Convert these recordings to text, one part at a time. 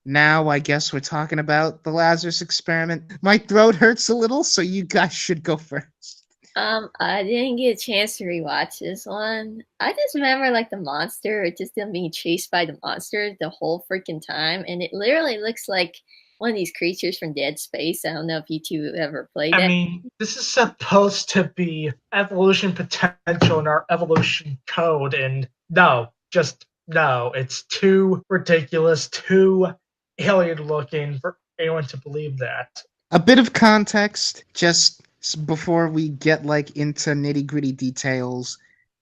now I guess we're talking about the Lazarus experiment. My throat hurts a little, so you guys should go first. I didn't get a chance to rewatch this one. I just remember like the monster, just them being chased by the monster the whole freaking time, and it literally looks like one of these creatures from Dead Space. I don't know if you two have ever played I that. mean, this is supposed to be evolution potential in our evolution code, and no, just no. It's too ridiculous, too alien looking for anyone to believe that. A bit of context, just before we get like into nitty gritty details.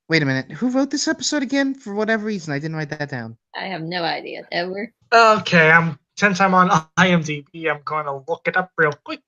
Wait a minute, who wrote this episode again? For whatever reason, I didn't write that down. I have no idea. Ever. Okay, since I'm on IMDb, I'm going to look it up real quick.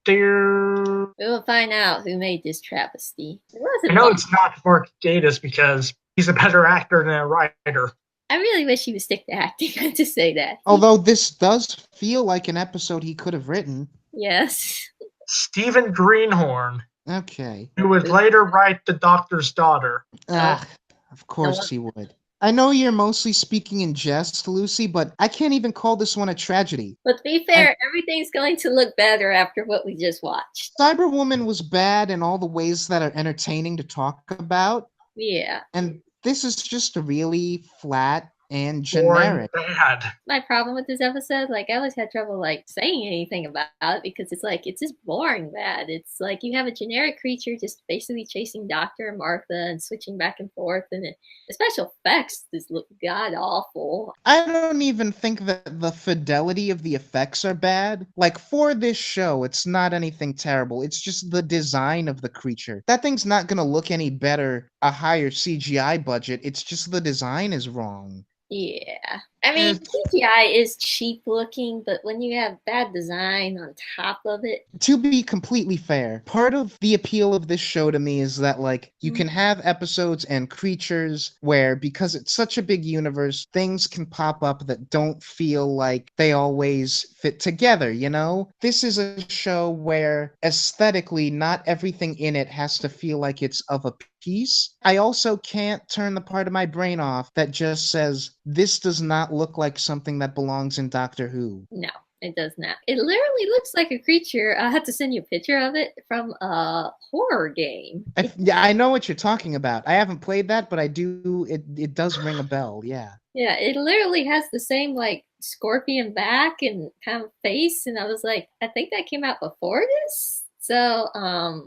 We will find out who made this travesty. It I wasn't know long. it's not Mark Gatiss because he's a better actor than a writer. I really wish he would stick to acting. I have to say that. Although this does feel like an episode he could have written. Yes. Stephen Greenhorn, Okay. who would later write The Doctor's Daughter. Ah, of course he would. I know you're mostly speaking in jest, Lucy, but I can't even call this one a tragedy. But to be fair, everything's going to look better after what we just watched. Cyberwoman was bad in all the ways that are entertaining to talk about. Yeah. And this is just really flat and Boring generic. bad. My problem with this episode, like I always had trouble like saying anything about it because it's like it's just boring bad. It's like you have a generic creature just basically chasing Doctor and Martha and switching back and forth, and the special effects just look god awful. I don't even think that the fidelity of the effects are bad. Like, for this show, it's not anything terrible. It's just the design of the creature. That thing's not gonna look any better a higher CGI budget. It's just the design is wrong. Yeah. I mean, CGI is cheap looking, but when you have bad design on top of it. To be completely fair, part of the appeal of this show to me is that, like, you can have episodes and creatures where, because it's such a big universe, things can pop up that don't feel like they always fit together, you know? This is a show where, aesthetically, not everything in it has to feel like it's of a piece. I also can't turn the part of my brain off that just says, this does not look like something that belongs in Doctor Who. No, it does not. It literally looks like a creature. I have to send you a picture of it from a horror game. Yeah, I know what you're talking about. I haven't played that, but I do. It does ring a bell. Yeah. Yeah, it literally has the same like scorpion back and kind of face, and I was like, I think that came out before this. So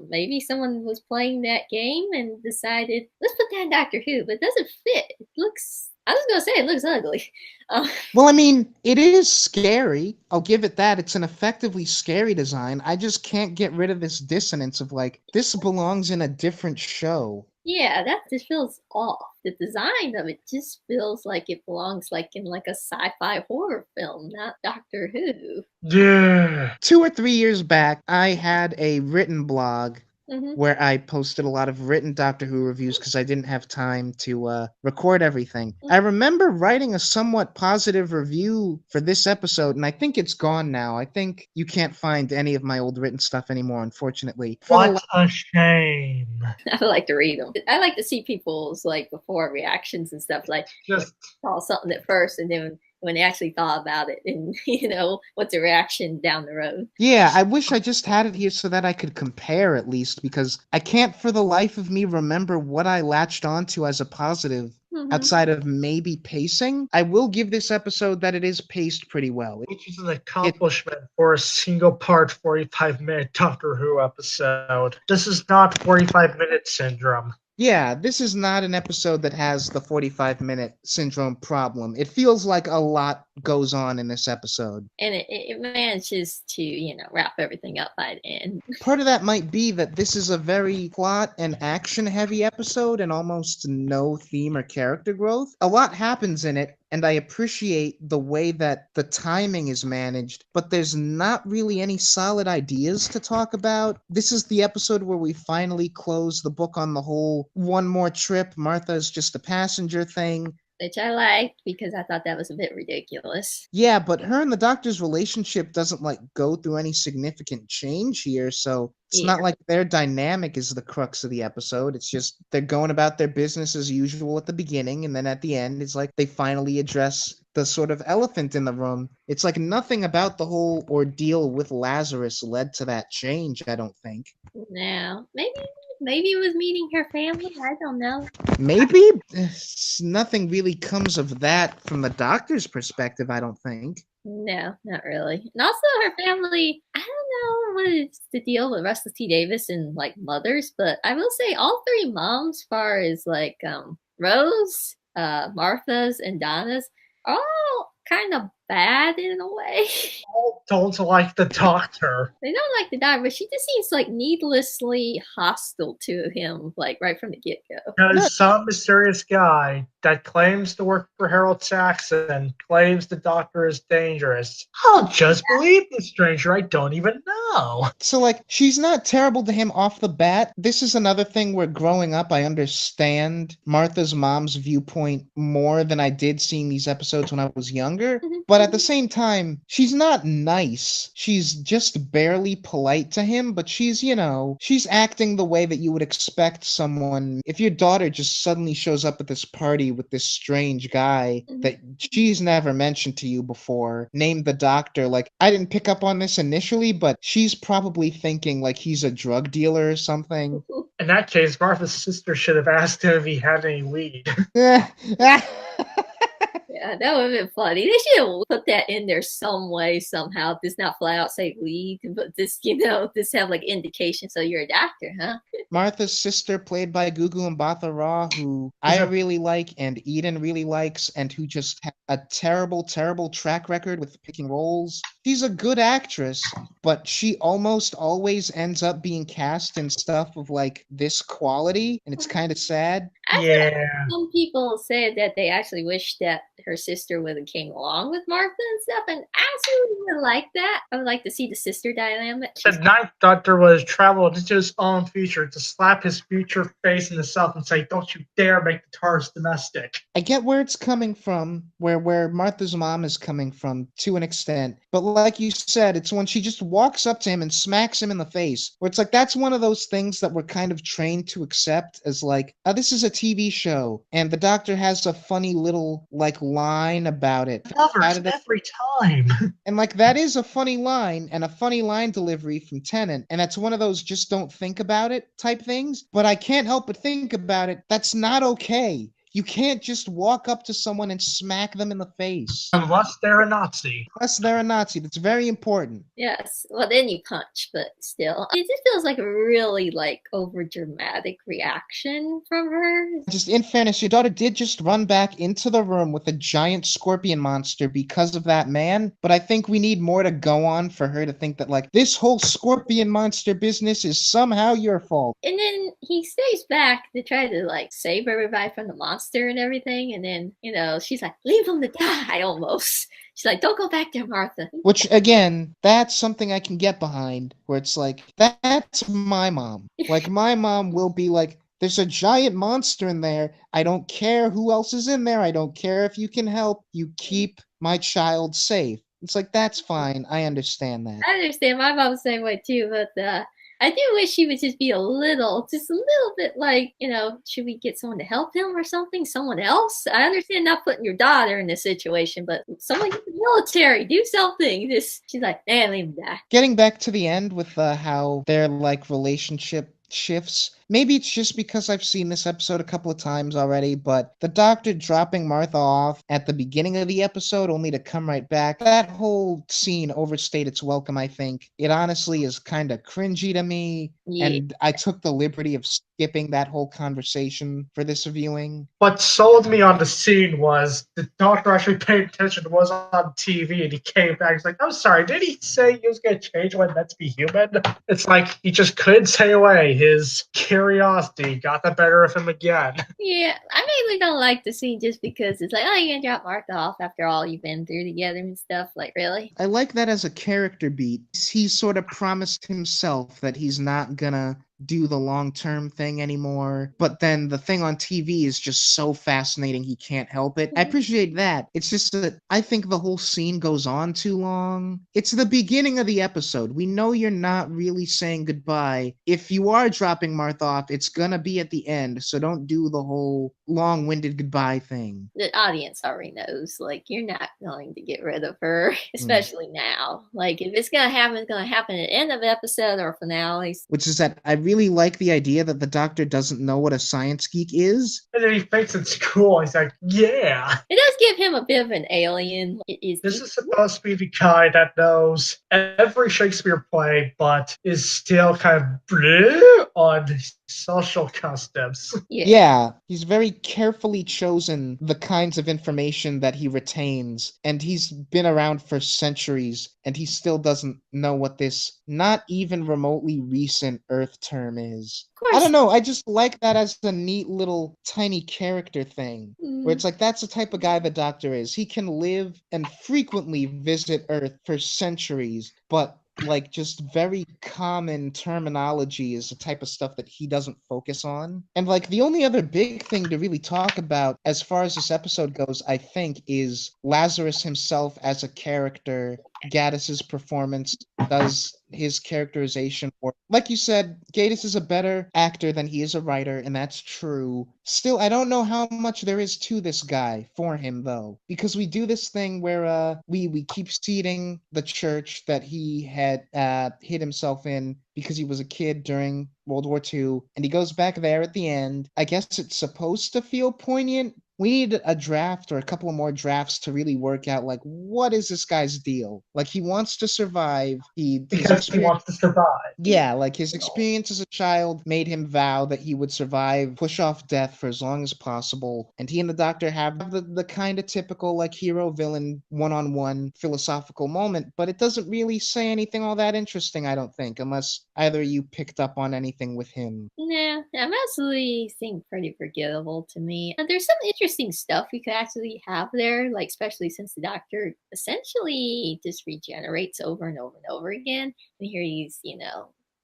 maybe someone was playing that game and decided, let's put that in Doctor Who, but it doesn't fit. It looks, I was going to say it looks ugly. Well, I mean, it is scary. I'll give it that. It's an effectively scary design. I just can't get rid of this dissonance of like, this belongs in a different show. Yeah, that just feels off. The design of it just feels like it belongs like in like a sci-fi horror film, not Doctor Who. Yeah. 2 or 3 years back, I had a written blog Mm-hmm. where I posted a lot of written Doctor Who reviews because I didn't have time to record everything. I remember writing a somewhat positive review for this episode, and I think it's gone now. I think you can't find any of my old written stuff anymore, unfortunately. What a shame. I like to read them. I like to see people's like before reactions and stuff. Like just saw something at first, and then when they actually thought about it, and you know what's the reaction down the road. Yeah, I wish I just had it here so that I could compare at least, because I can't for the life of me remember what I latched onto as a positive. Mm-hmm. Outside of maybe pacing. I will give this episode that it is paced pretty well. Which is an accomplishment for a single part 45-minute Doctor Who episode. This is not 45-minute syndrome. Yeah, this is not an episode that has the 45-minute syndrome problem. It feels like a lot goes on in this episode. And it manages to, you know, wrap everything up by the end. Part of that might be that this is a very plot and action-heavy episode and almost no theme or character growth. A lot happens in it, and I appreciate the way that the timing is managed, but there's not really any solid ideas to talk about. This is the episode where we finally close the book on the whole one more trip, Martha's just a passenger thing. Which I liked because I thought that was a bit ridiculous. Yeah, but her and the Doctor's relationship doesn't like go through any significant change here, so it's not like their dynamic is the crux of the episode. It's just they're going about their business as usual at the beginning, and then at the end, it's like they finally address the sort of elephant in the room. It's like nothing about the whole ordeal with Lazarus led to that change, I don't think. No, maybe it was meeting her family. I don't know. Maybe nothing really comes of that from the doctor's perspective, I don't think. No, not really. And also her family, I don't know what is the deal with Russell T Davis and like mothers, but I will say all three moms, as far as like Rose, Martha's, and Donna's, are all kind of bad in a way. All don't like the doctor. They don't like the doctor, but she just seems like needlessly hostile to him, like right from the get go. Because some mysterious guy that claims to work for Harold Saxon claims the doctor is dangerous. I'll just believe the stranger I don't even know. So, like, she's not terrible to him off the bat. This is another thing where growing up, I understand Martha's mom's viewpoint more than I did seeing these episodes when I was younger. But at the same time, she's not nice. She's just barely polite to him, but she's, she's acting the way that you would expect someone. If your daughter just suddenly shows up at this party with this strange guy that she's never mentioned to you before, named the doctor, like, I didn't pick up on this initially, but she's probably thinking like he's a drug dealer or something. In that case, Martha's sister should have asked him if he had any weed. Yeah, that would have been funny. They should have put that in there some way, somehow. Just not flat out say weed, but just, just have like indication. So you're a doctor, huh? Martha's sister, played by Gugu Mbatha Raw, who I really like and Eden really likes, and who just had a terrible, terrible track record with picking roles. She's a good actress, but she almost always ends up being cast in stuff of like this quality, and it's kind of sad. Some people said that they actually wish that her sister would have came along with Martha and stuff, and I actually would like that. I would like to see the sister dynamic. The Ninth Doctor was traveled into his own future to slap his future face in the south and say, "Don't you dare make the TARDIS domestic." I get where it's coming from, where Martha's mom is coming from to an extent, but like you said, it's when she just walks up to him and smacks him in the face, where it's like that's one of those things that we're kind of trained to accept as like, this is a TV show, and the doctor has a funny little like line about it. Covers every time. And like that is a funny line and a funny line delivery from Tennant, and that's one of those just don't think about it type things, but I can't help but think about it. That's not okay. You can't just walk up to someone and smack them in the face. Unless they're a Nazi. Unless they're a Nazi. That's very important. Yes. Well, then you punch, but still. It just feels like a really, over dramatic reaction from her. Just in fairness, your daughter did just run back into the room with a giant scorpion monster because of that man, but I think we need more to go on for her to think that, this whole scorpion monster business is somehow your fault. And then he stays back to try to, save everybody from the monster and everything, and then she's like, leave him to die almost. She's like, don't go back there, Martha. Which again, that's something I can get behind, where it's like, that's my mom. My mom will be like, there's a giant monster in there. I don't care who else is in there. I don't care if you can help. You keep my child safe. It's like, that's fine. I understand that. I understand. My mom's the same way too, but I do wish she would just be a little bit should we get someone to help him or something? Someone else? I understand not putting your daughter in this situation, but someone in the military, do something. She's like, leave him die. Getting back to the end with how their relationship shifts. Maybe it's just because I've seen this episode a couple of times already, but the doctor dropping Martha off at the beginning of the episode only to come right back, that whole scene overstayed its welcome, I think. It honestly is kind of cringy to me, and I took the liberty of skipping that whole conversation for this viewing. What sold me on the scene was the doctor actually paid attention, was on TV, and he came back. He's like, I'm sorry, did he say he was going to change when meant to be human? It's like he just couldn't stay away. His curiosity got the better of him again. Yeah, I mainly don't like the scene just because it's like, oh, you're going to drop Martha off after all you've been through together and stuff. Really? I like that as a character beat. He sort of promised himself that he's not gonna do the long-term thing anymore. But then the thing on TV is just so fascinating he can't help it. I appreciate that. It's just that I think the whole scene goes on too long. It's the beginning of the episode. We know you're not really saying goodbye. If you are dropping Martha off, it's gonna be at the end, so don't do the whole long-winded goodbye thing. The audience already knows, like, you're not going to get rid of her, especially now. Like, if it's gonna happen, it's gonna happen at the end of the episode or finales. Which is that I really like the idea that the Doctor doesn't know what a science geek is. And then he thinks it's cool. He's like, yeah. It does give him a bit of an alien. This is supposed to be the guy that knows every Shakespeare play, but is still kind of bleh on social customs. Yeah, he's very carefully chosen the kinds of information that he retains, and he's been around for centuries, and he still doesn't know what this not even remotely recent Earth term is. I don't know, I just like that as a neat little tiny character thing, where it's like that's the type of guy the Doctor is. He can live and frequently visit Earth for centuries, but like just very common terminology is the type of stuff that he doesn't focus on. And like the only other big thing to really talk about as far as this episode goes, I think, is Lazarus himself as a character. Gaddis's performance does his characterization work. Like you said, Gaddis is a better actor than he is a writer, and that's true. Still, I don't know how much there is to this guy for him, though, because we do this thing where we keep seeding the church that he had hid himself in because he was a kid during World War II, and he goes back there at the end. I guess it's supposed to feel poignant. We need a draft or a couple of more drafts to really work out, like, what is this guy's deal? Like, he wants to survive. Because he wants to survive. Yeah, like his experience as a child made him vow that he would survive, push off death for as long as possible. And he and the Doctor have the kind of typical, like, hero-villain one-on-one philosophical moment, but it doesn't really say anything all that interesting, I don't think, unless either you picked up on anything with him. Nah, I'm actually seeing pretty forgettable to me. There's some interesting stuff we could actually have there, like especially since the Doctor essentially just regenerates over and over and over again. And here he's,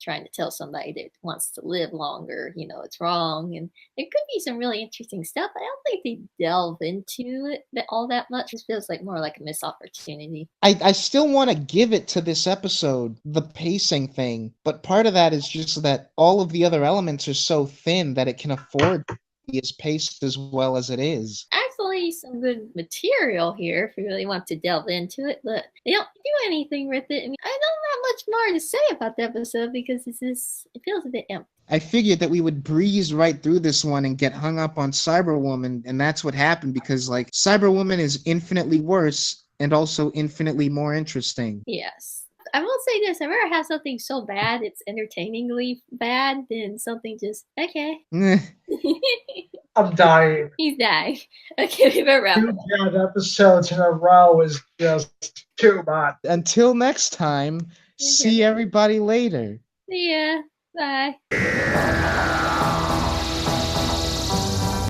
trying to tell somebody that wants to live longer, it's wrong. And there could be some really interesting stuff. I don't think they delve into it all that much. It feels like more like a missed opportunity. I still want to give it to this episode, the pacing thing, but part of that is just that all of the other elements are so thin that it can afford to be as paced as well as it is. Actually, some good material here if you really want to delve into it, but they don't do anything with it. I mean, I don't have much more to say about the episode because it feels a bit empty. I figured that we would breeze right through this one and get hung up on Cyberwoman, and that's what happened because, like, Cyberwoman is infinitely worse and also infinitely more interesting. Yes. I will say this, I've ever had something so bad it's entertainingly bad, then something just, okay. I'm dying. He's dying. Okay, we better wrap up. 2 bad episodes in a row is just too much. Until next time, see everybody later. See ya. Bye.